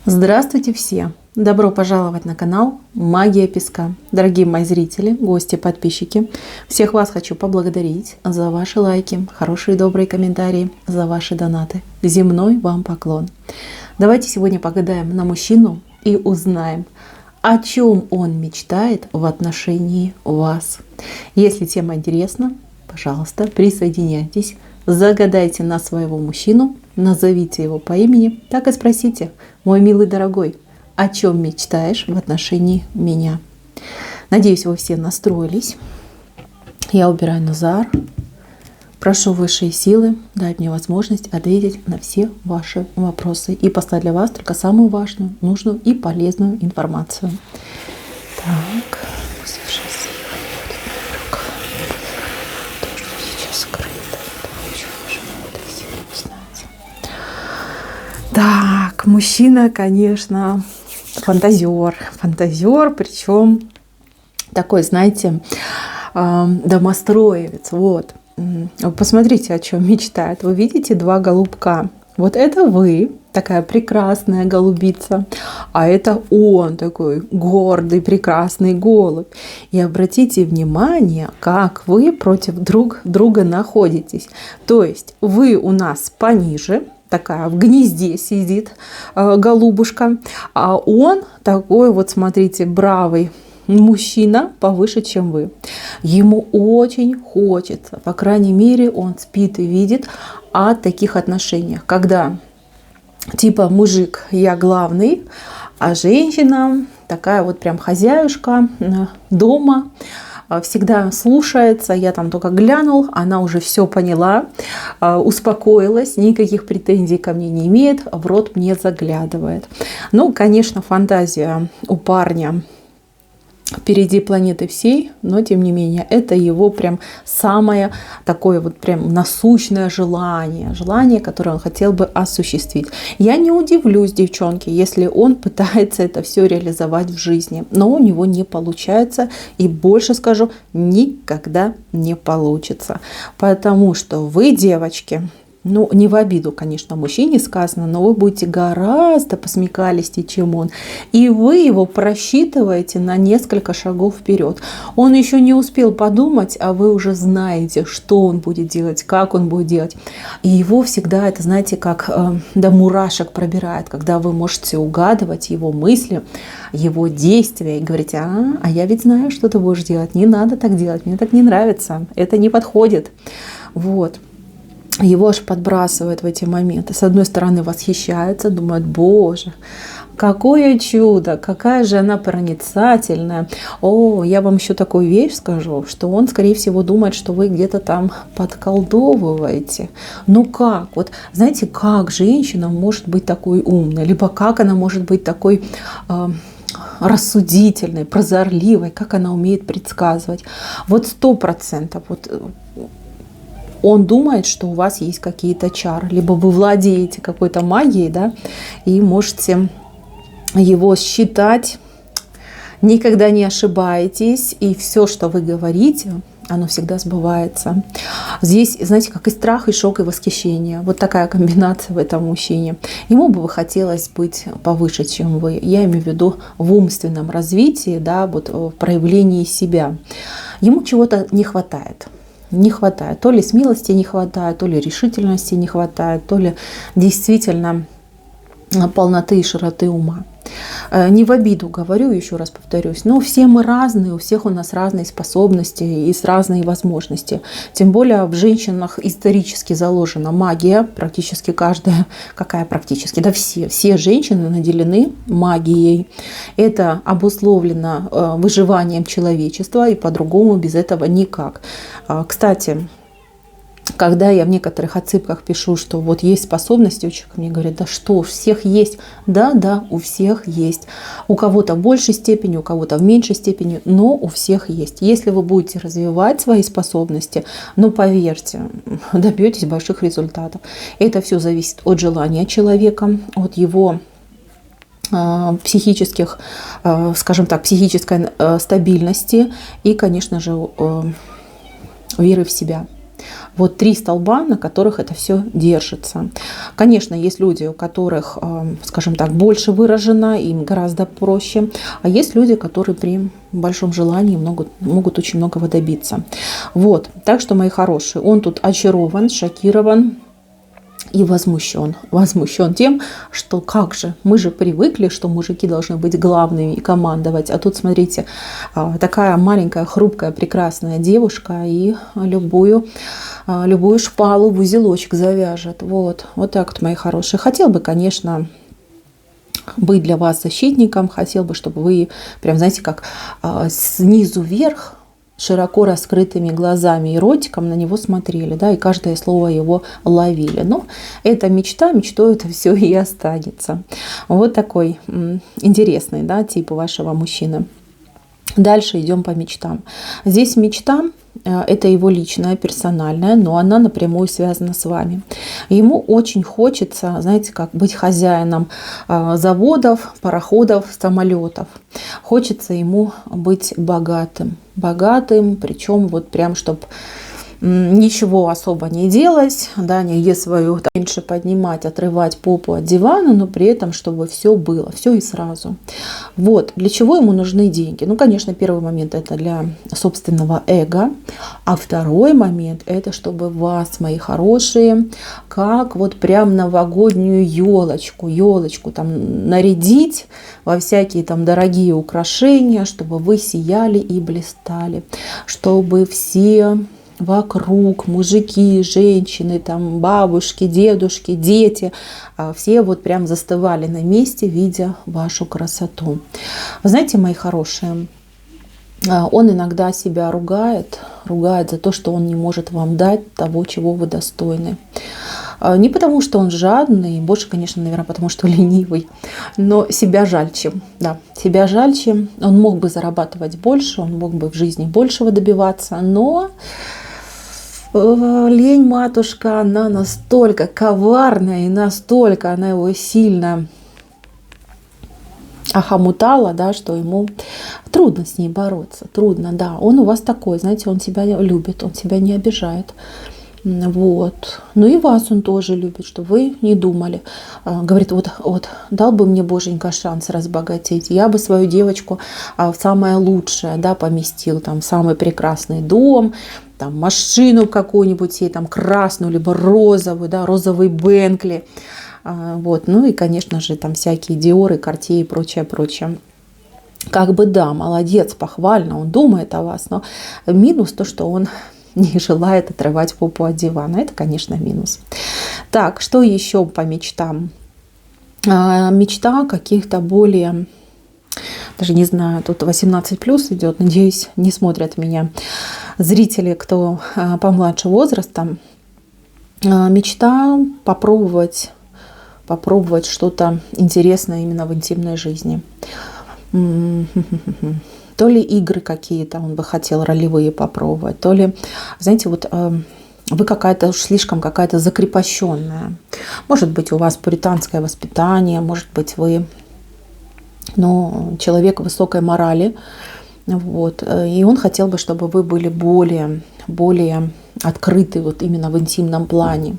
Здравствуйте все! Добро пожаловать на канал Магия Песка. Дорогие мои зрители, гости, подписчики, всех вас хочу поблагодарить за ваши лайки, хорошие добрые комментарии, за ваши донаты. Земной вам поклон. Давайте сегодня погадаем на мужчину и узнаем, о чем он мечтает в отношении вас. Если тема интересна, пожалуйста, присоединяйтесь, загадайте на своего мужчину, назовите его по имени, так и спросите: мой милый дорогой, о чем мечтаешь в отношении меня? Надеюсь, вы все настроились. Я убираю Назар. Прошу высшие силы дать мне возможность ответить на все ваши вопросы и послать для вас только самую важную, нужную и полезную информацию. Так, пусть высшие силы будет в моих руках. То, что сейчас скрыто, это очень важно, это сильно узнать. Так, мужчина, конечно, фантазер, причем такой, знаете, домостроевец. Вот. Посмотрите, о чем мечтает. Вы видите два голубка. Вот это вы, такая прекрасная голубица, а это он, такой гордый, прекрасный голубь. И обратите внимание, как вы против друг друга находитесь. То есть вы у нас пониже, такая в гнезде сидит голубушка, а он такой вот, смотрите, бравый мужчина повыше, чем вы. Ему очень хочется, по крайней мере, он спит и видит о таких отношениях, когда типа мужик я главный, а женщина такая вот прям хозяюшка дома, всегда слушается, я там только глянул, она уже все поняла, успокоилась, никаких претензий ко мне не имеет, в рот мне заглядывает. Ну, конечно, фантазия у парня впереди планеты всей, но тем не менее это его прям самое такое вот прям насущное желание, которое он хотел бы осуществить. Я не удивлюсь, девчонки, если он пытается это все реализовать в жизни, но у него не получается, и больше скажу, никогда не получится, потому что вы, девочки, ну, не в обиду, конечно, мужчине сказано, но вы будете гораздо посмекалистее, чем он. И вы его просчитываете на несколько шагов вперед. Он еще не успел подумать, а вы уже знаете, что он будет делать, как он будет делать. И его всегда это, знаете, как до мурашек пробирает, когда вы можете угадывать его мысли, его действия и говорите: а я ведь знаю, что ты будешь делать, не надо так делать, мне так не нравится, это не подходит. Вот. Его аж подбрасывает в эти моменты. С одной стороны восхищается, думает: боже, какое чудо, какая же она проницательная. О, я вам еще такую вещь скажу, что он, скорее всего, думает, что вы где-то там подколдовываете. Ну как? Вот знаете, как женщина может быть такой умной? Либо как она может быть такой рассудительной, прозорливой, как она умеет предсказывать? Вот 100%. Вот он думает, что у вас есть какие-то чары, либо вы владеете какой-то магией, да, и можете его считать, никогда не ошибаетесь, и все, что вы говорите, оно всегда сбывается. Здесь, знаете, как и страх, и шок, и восхищение. Вот такая комбинация в этом мужчине. Ему бы хотелось быть повыше, чем вы. Я имею в виду в умственном развитии, да, вот в проявлении себя. Ему чего-то не хватает. Не хватает. То ли смелости не хватает, то ли решительности не хватает, то ли действительно полноты и широты ума. Не в обиду говорю, еще раз повторюсь, но все мы разные, у всех у нас разные способности и разные возможности. Тем более в женщинах исторически заложена магия, практически каждая, какая практически, да все женщины наделены магией. Это обусловлено выживанием человечества, и по-другому без этого никак. Кстати, когда я в некоторых отсыпках пишу, что вот есть способности у человека, мне говорят: да что, у всех есть. Да, у всех есть. У кого-то в большей степени, у кого-то в меньшей степени, но у всех есть. Если вы будете развивать свои способности, ну поверьте, добьетесь больших результатов. Это все зависит от желания человека, от его психических, скажем так, психической стабильности и, конечно же, веры в себя. Вот 3 столба, на которых это все держится. Конечно, есть люди, у которых, скажем так, больше выражено, им гораздо проще. А есть люди, которые при большом желании могут очень многого добиться. Вот. Так что, мои хорошие, он тут очарован, шокирован и возмущен. Возмущен тем, что как же, мы же привыкли, что мужики должны быть главными и командовать. А тут, смотрите, такая маленькая, хрупкая, прекрасная девушка и любую шпалу в узелочек завяжет. Вот так вот, мои хорошие. Хотел бы, конечно, быть для вас защитником. Хотел бы, чтобы вы прям, знаете, как снизу вверх, широко раскрытыми глазами и ротиком на него смотрели, да, и каждое слово его ловили. Но это мечта, мечтой это все и останется. Вот такой интересный, да, тип вашего мужчины. Дальше идем по мечтам. Здесь мечта – это его личная, персональная, но она напрямую связана с вами. Ему очень хочется, знаете, как быть хозяином заводов, пароходов, самолетов. Хочется ему быть богатым. Богатым, причем вот прям, чтобы ничего особо не делать, да, нигде свою меньше поднимать, отрывать попу от дивана, но при этом, чтобы все было, все и сразу. Вот, для чего ему нужны деньги? Ну, конечно, первый момент это для собственного эго, а второй момент это чтобы вас, мои хорошие, как вот прям новогоднюю елочку там нарядить во всякие там дорогие украшения, чтобы вы сияли и блистали, чтобы все вокруг, мужики, женщины, там, бабушки, дедушки, дети, все вот прям застывали на месте, видя вашу красоту. Вы знаете, мои хорошие, он иногда себя ругает за то, что он не может вам дать того, чего вы достойны. Не потому, что он жадный, больше, конечно, наверное, потому, что ленивый, но себя жальче. Да, себя жальче. Он мог бы зарабатывать больше, он мог бы в жизни большего добиваться, но лень, матушка, она настолько коварная и настолько она его сильно охомутала, да, что ему трудно с ней бороться. Трудно, да. Он у вас такой, знаете, он тебя любит, он тебя не обижает. Вот. Ну и вас он тоже любит, чтобы вы не думали. Говорит, вот, дал бы мне Боженька шанс разбогатеть, я бы свою девочку в самое лучшее, да, поместил, там, в самый прекрасный дом, там, машину какую-нибудь ей, там, красную, либо розовую, да, розовый Бентли. Вот. Ну и, конечно же, там всякие Диоры, Картье и прочее. Как бы да, молодец, похвально, он думает о вас, но минус то, что он не желает отрывать попу от дивана. Это, конечно, минус. Так, что еще по мечтам? Мечта каких-то более, даже не знаю, тут 18+ идет, надеюсь, не смотрят меня зрители, кто помладше возрастом. Мечта попробовать что-то интересное именно в интимной жизни. То ли игры какие-то он бы хотел ролевые попробовать, то ли, знаете, вот вы какая-то уж слишком какая-то закрепощенная. Может быть, у вас пуританское воспитание, может быть, вы человек высокой морали. Вот, и он хотел бы, чтобы вы были более открыты вот именно в интимном плане.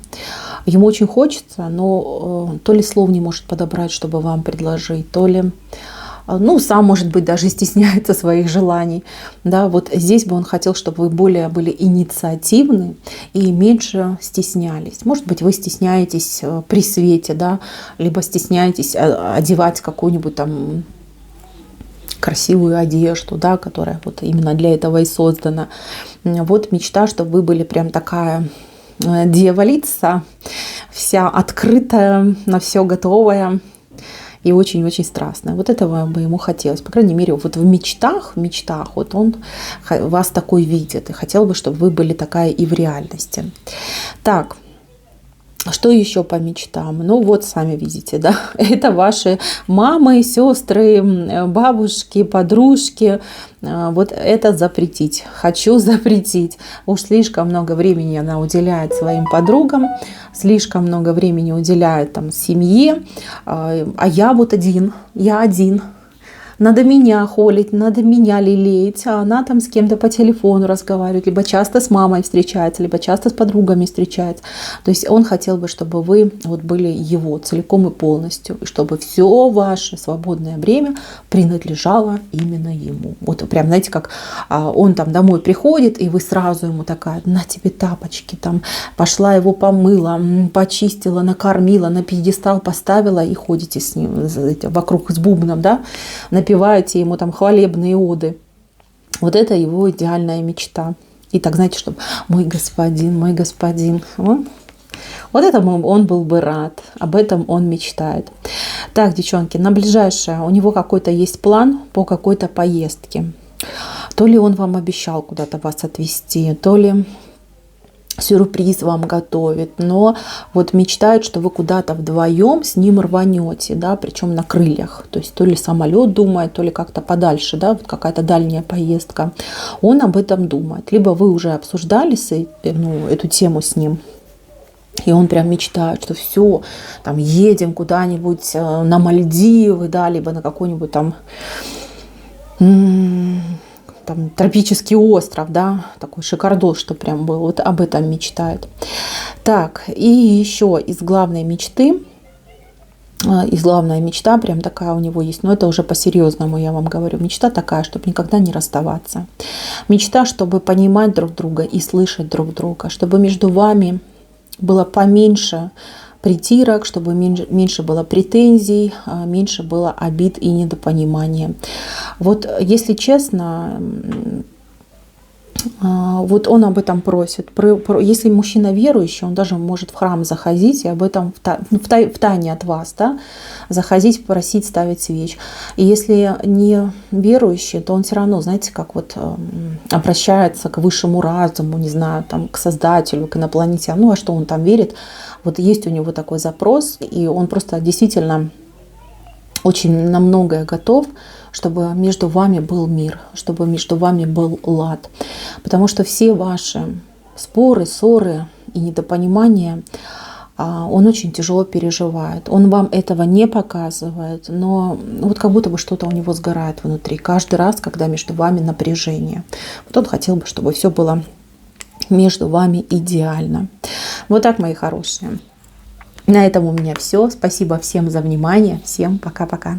Ему очень хочется, но то ли слов не может подобрать, чтобы вам предложить, то ли сам, может быть, даже стесняется своих желаний. Да, вот здесь бы он хотел, чтобы вы более были инициативны и меньше стеснялись. Может быть, вы стесняетесь при свете, да, либо стесняетесь одевать какую-нибудь там красивую одежду, да, которая вот именно для этого и создана. Вот мечта, чтобы вы были прям такая дьяволица, вся открытая, на все готовая. И очень-очень страстная. Вот этого бы ему хотелось. По крайней мере, вот в мечтах, вот он вас такой видит. И хотел бы, чтобы вы были такая и в реальности. Так, что еще по мечтам? Ну вот, сами видите, да. Это ваши мамы, сестры, бабушки, подружки. Вот это запретить. Хочу запретить. Уж слишком много времени она уделяет своим подругам, слишком много времени уделяет там семье. А я вот один. надо меня холить, надо меня лелеять, а она там с кем-то по телефону разговаривает, либо часто с мамой встречается, либо часто с подругами встречается. То есть он хотел бы, чтобы вы вот были его целиком и полностью, и чтобы все ваше свободное время принадлежало именно ему. Вот прям, знаете, как он там домой приходит, и вы сразу ему такая: на тебе тапочки, там пошла его помыла, почистила, накормила, на пьедестал поставила, и ходите с ним вокруг с бубном, да, напеваете ему там хвалебные оды. Вот это его идеальная мечта. И так, знаете, чтобы мой господин, мой господин. Вот этому он был бы рад, об этом он мечтает. Так, девчонки, на ближайшее у него какой-то есть план по какой-то поездке. То ли он вам обещал куда-то вас отвезти, то ли сюрприз вам готовит, но вот мечтает, что вы куда-то вдвоем с ним рванете, да, причем на крыльях. То есть то ли самолет думает, то ли как-то подальше, да, вот какая-то дальняя поездка. Он об этом думает. Либо вы уже обсуждали эту тему с ним, и он прям мечтает, что все, там едем куда-нибудь на Мальдивы, да, либо на какой-нибудь там тропический остров, да, такой шикардос, что прям был, вот об этом мечтает. Так, и еще из главной мечта, прям такая у него есть, но это уже по-серьезному, я вам говорю, мечта такая, чтобы никогда не расставаться. Мечта, чтобы понимать друг друга и слышать друг друга, чтобы между вами было поменьше притирок, чтобы меньше было претензий, меньше было обид и недопонимания. Вот если честно, вот он об этом просит. Если мужчина верующий, он даже может в храм заходить и об этом в тайне от вас, да, заходить, просить, ставить свеч. И если не верующий, то он все равно, знаете, как вот обращается к высшему разуму, не знаю, там, к Создателю, к инопланетянину, ну а что он там верит. Вот есть у него такой запрос, и он просто действительно очень на многое готов, чтобы между вами был мир, чтобы между вами был лад. Потому что все ваши споры, ссоры и недопонимания он очень тяжело переживает. Он вам этого не показывает, но вот как будто бы что-то у него сгорает внутри. Каждый раз, когда между вами напряжение. Вот он хотел бы, чтобы все было между вами идеально. Вот так, мои хорошие. На этом у меня все. Спасибо всем за внимание. Всем пока-пока.